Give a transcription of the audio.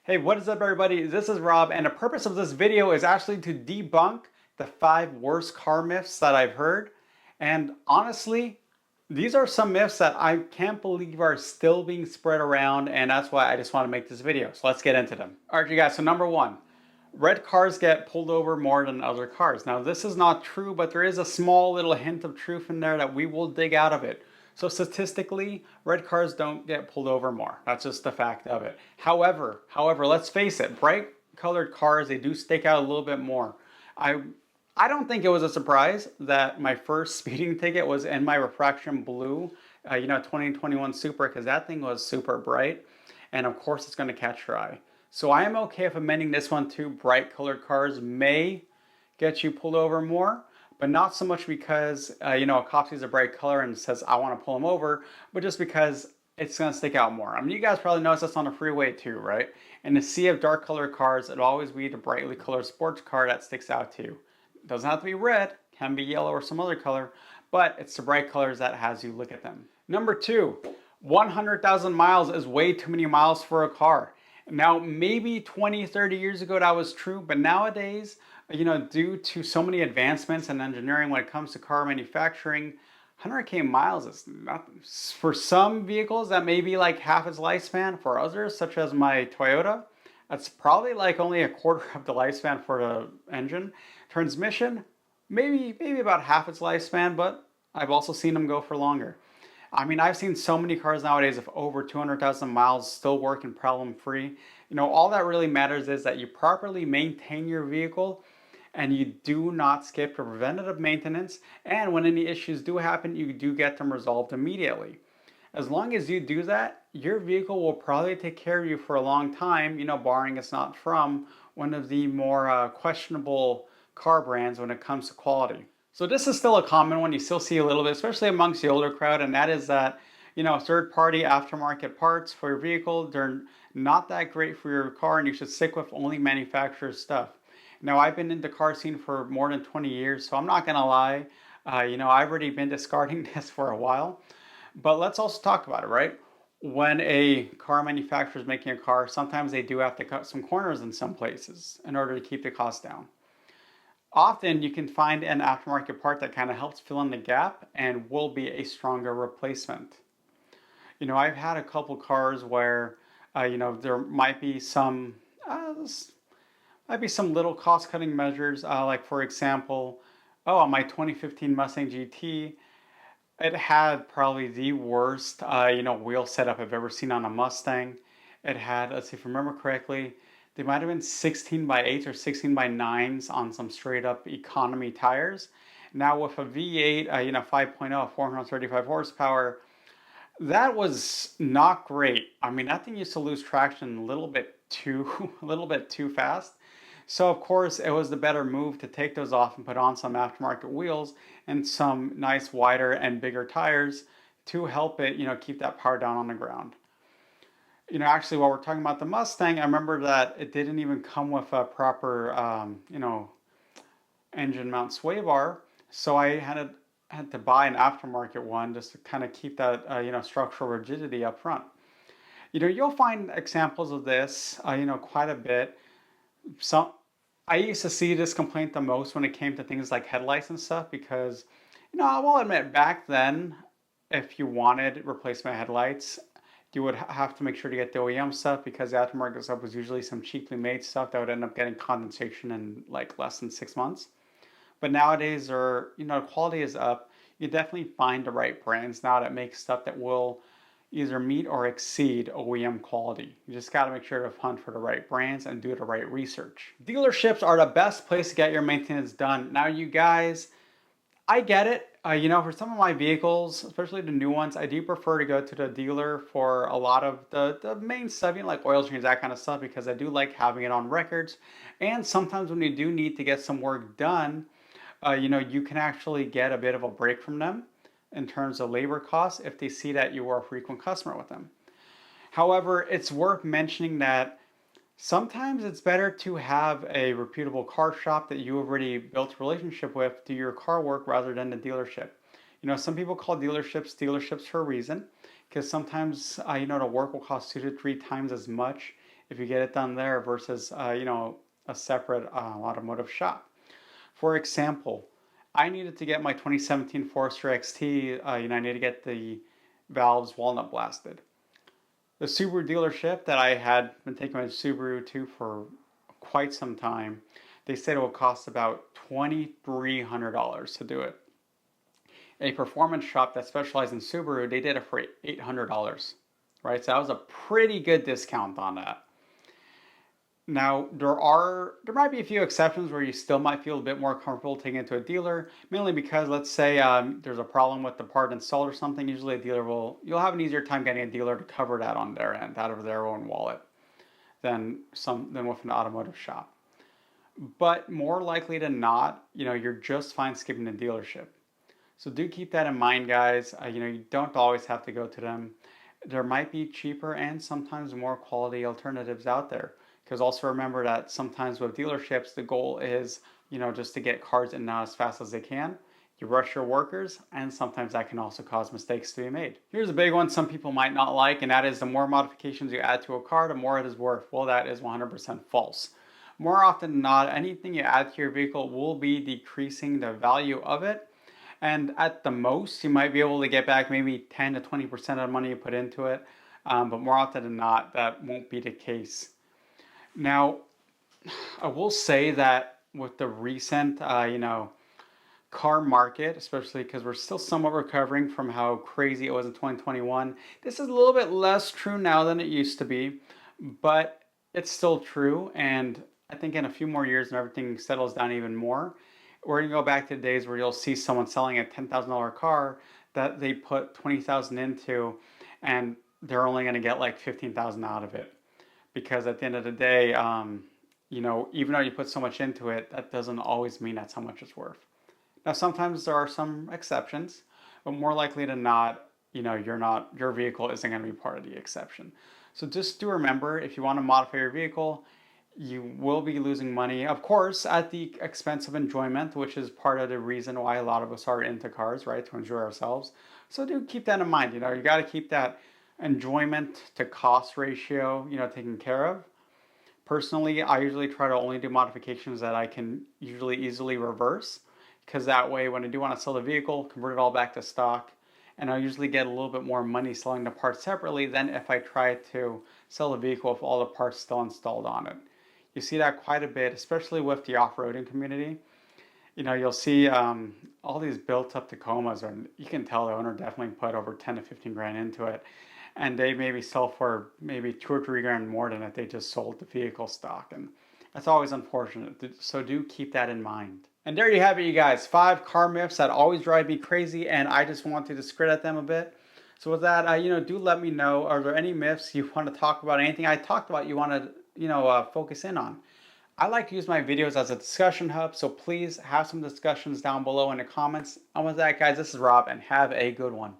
Hey, what is up everybody? This is Rob, and the purpose of this video is actually to debunk the 5 worst car myths that I've heard. And honestly, these are some myths that I can't believe are still being spread around, and that's why I just want to make this video. So let's get into them. Alright you guys, so number one, red cars get pulled over more than other cars. Now this is not true, but there is a small little hint of truth in there that we will dig out of it. So statistically, red cars don't get pulled over more. That's just the fact of it. However, let's face it, bright colored cars, they do stick out a little bit more. I I don't think it was a surprise that my first speeding ticket was in my refraction blue, 2021 Super, because that thing was super bright. And of course, it's going to catch your eye. So I am okay if amending this one to bright colored cars may get you pulled over more, but not so much because, a cop sees a bright color and says, I want to pull him over, but just because it's going to stick out more. I mean, you guys probably notice this on the freeway too, right? In the sea of dark colored cars, it'll always be the brightly colored sports car that sticks out to you. It doesn't have to be red, can be yellow or some other color, but it's the bright colors that has you look at them. Number two, 100,000 miles is way too many miles for a car. Now, maybe 20, 30 years ago that was true, but nowadays, due to so many advancements in engineering when it comes to car manufacturing, 100K miles is nothing. For some vehicles, that may be like half its lifespan. For others, such as my Toyota, that's probably like only a quarter of the lifespan for the engine. Transmission, maybe about half its lifespan, but I've also seen them go for longer. I mean, I've seen so many cars nowadays of over 200,000 miles still working problem free. All that really matters is that you properly maintain your vehicle and you do not skip the preventative maintenance. And when any issues do happen, you do get them resolved immediately. As long as you do that, your vehicle will probably take care of you for a long time, barring it's not from one of the more questionable car brands when it comes to quality. So this is still a common one you still see a little bit, especially amongst the older crowd, and that is that, third-party aftermarket parts for your vehicle, they're not that great for your car and you should stick with only manufacturer stuff. Now, I've been in the car scene for more than 20 years, so I'm not gonna lie. I've already been discarding this for a while. But let's also talk about it, right? When a car manufacturer is making a car, sometimes they do have to cut some corners in some places in order to keep the cost down. Often you can find an aftermarket part that kind of helps fill in the gap and will be a stronger replacement. I've had a couple cars where, there might be some little cost cutting measures, like for example, on my 2015 Mustang GT, it had probably the worst, wheel setup I've ever seen on a Mustang. It had, let's see if I remember correctly, they might have been 16 by 8s or 16 by 9s on some straight up economy tires. Now with a V8, 5.0, 435 horsepower, that was not great. I mean, that thing used to lose traction a little bit too, a little bit too fast. So of course, it was the better move to take those off and put on some aftermarket wheels and some nice wider and bigger tires to help it, keep that power down on the ground. Actually, while we're talking about the Mustang, I remember that it didn't even come with a proper, engine mount sway bar, so I had to buy an aftermarket one just to kind of keep that, structural rigidity up front. You'll find examples of this, quite a bit. Some I used to see this complaint the most when it came to things like headlights and stuff because, I will admit back then, if you wanted replacement headlights, you would have to make sure to get the OEM stuff because the aftermarket stuff was usually some cheaply made stuff that would end up getting condensation in like less than 6 months. But nowadays, quality is up. You definitely find the right brands now that make stuff that will either meet or exceed OEM quality. You just got to make sure to hunt for the right brands and do the right research. Dealerships are the best place to get your maintenance done. Now, you guys, I get it. For some of my vehicles, especially the new ones, I do prefer to go to the dealer for a lot of the main stuff, like oil change, that kind of stuff, because I do like having it on records. And sometimes when you do need to get some work done, you can actually get a bit of a break from them in terms of labor costs if they see that you are a frequent customer with them. However, it's worth mentioning that sometimes it's better to have a reputable car shop that you already built a relationship with do your car work rather than the dealership. Some people call dealerships for a reason because sometimes, the work will cost 2 to 3 times as much if you get it done there versus, a separate automotive shop. For example, I needed to get my 2017 Forester XT, I need to get the valves walnut blasted. The Subaru dealership that I had been taking my Subaru to for quite some time, they said it would cost about $2,300 to do it. A performance shop that specialized in Subaru, they did it for $800, right? So that was a pretty good discount on that. Now, there might be a few exceptions where you still might feel a bit more comfortable taking it to a dealer, mainly because let's say there's a problem with the part installed or something. Usually, you'll have an easier time getting a dealer to cover that on their end, out of their own wallet, than with an automotive shop. But more likely than not, you're just fine skipping the dealership. So do keep that in mind, guys. You don't always have to go to them. There might be cheaper and sometimes more quality alternatives out there. Because also remember that sometimes with dealerships, the goal is, just to get cars in and out as fast as they can. You rush your workers, and sometimes that can also cause mistakes to be made. Here's a big one some people might not like, and that is the more modifications you add to a car, the more it is worth. Well, that is 100% false. More often than not, anything you add to your vehicle will be decreasing the value of it. And at the most, you might be able to get back maybe 10 to 20% of the money you put into it. But more often than not, that won't be the case. Now, I will say that with the recent, car market, especially because we're still somewhat recovering from how crazy it was in 2021, this is a little bit less true now than it used to be, but it's still true. And I think in a few more years and everything settles down even more, we're gonna go back to the days where you'll see someone selling a $10,000 car that they put 20,000 into, and they're only gonna get like 15,000 out of it. Because at the end of the day, even though you put so much into it, that doesn't always mean that's how much it's worth. Now, sometimes there are some exceptions, but more likely than not, your vehicle isn't going to be part of the exception. So just do remember, if you want to modify your vehicle, you will be losing money, of course, at the expense of enjoyment, which is part of the reason why a lot of us are into cars, right? To enjoy ourselves. So do keep that in mind. You got to keep that enjoyment to cost ratio, taken care of. Personally, I usually try to only do modifications that I can usually easily reverse, because that way when I do want to sell the vehicle, convert it all back to stock, and I usually get a little bit more money selling the parts separately than if I try to sell the vehicle with all the parts still installed on it. You see that quite a bit, especially with the off-roading community. You'll see all these built-up Tacomas, and you can tell the owner definitely put over 10 to 15 grand into it, and they maybe sell for maybe 2 or 3 grand more than if they just sold the vehicle stock, and that's always unfortunate. So do keep that in mind. And there you have it, you guys. 5 car myths that always drive me crazy, and I just want to discredit them a bit. So with that, do let me know. Are there any myths you want to talk about? Anything I talked about you want to, focus in on? I like to use my videos as a discussion hub, so please have some discussions down below in the comments. And with that, guys, this is Rob, and have a good one.